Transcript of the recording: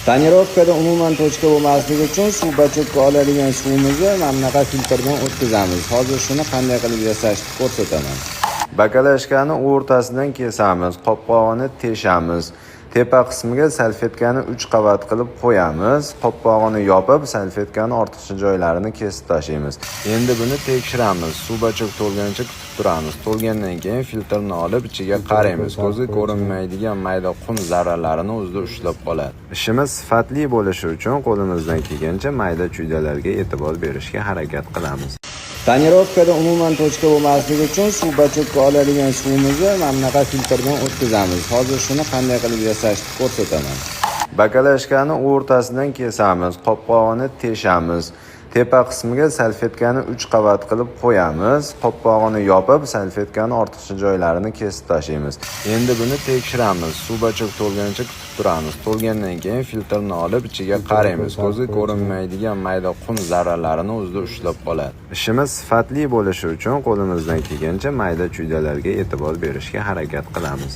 Tonirovkada umuman tochka bo'lmasligi uchun suv bachakka oladigan suvimizni mana bunaqa filtrdan o'tkazamiz. Hozir shuni qanday qilib yasashni ko'rsataman. Bakalashkani o'rtasidan kesamiz, qopqog'ini teshamiz. Tepa qismiga salfetkani 3 qavat qilib qo'yamiz. Qopqog'ini yopib, salfetkani ortiqcha joylarini kesib tashlaymiz. Endi buni tekshiramiz. Suv bachak to'lgancha kutib turamiz. To'lgandan keyin filtrni olib ichiga qaraymiz. Ko'zga ko'rinmaydigan mayda qum zarralarini o'zida ushlab qoladi. Ishimiz sifatli bo'lishi uchun qo'limizdan kelgancha mayda chuydalarga e'tibor berishga harakat qilamiz. Tonirovkada umuman tochka bo'lmasligi uchun suv bachakka oladigan suvimizni mana bunaqa filtrdan o'tkazamiz. Hozir shuni qanday qilib yasashni ko'rsataman. Bakalashkani o'rtasidan kesamiz, qopqog'ini teshamiz. Tepa qismiga salfetkani 3 qavat qilib qo'yamiz. Qopqog'ini yopib, salfetkani ortiqcha joylarini kesib tashlaymiz. Endi buni tekshiramiz. Suv bachak to'lgancha kutib turamiz. To'lgandan keyin filtrni olib ichiga qaraymiz. Ko'zga ko'rinmaydigan mayda qum zarralarini o'zida ushlab qoladi. Ishimiz sifatli bo'lishi uchun qo'limizdan kelgancha mayda chuydalarga e'tibor berishga harakat qilamiz.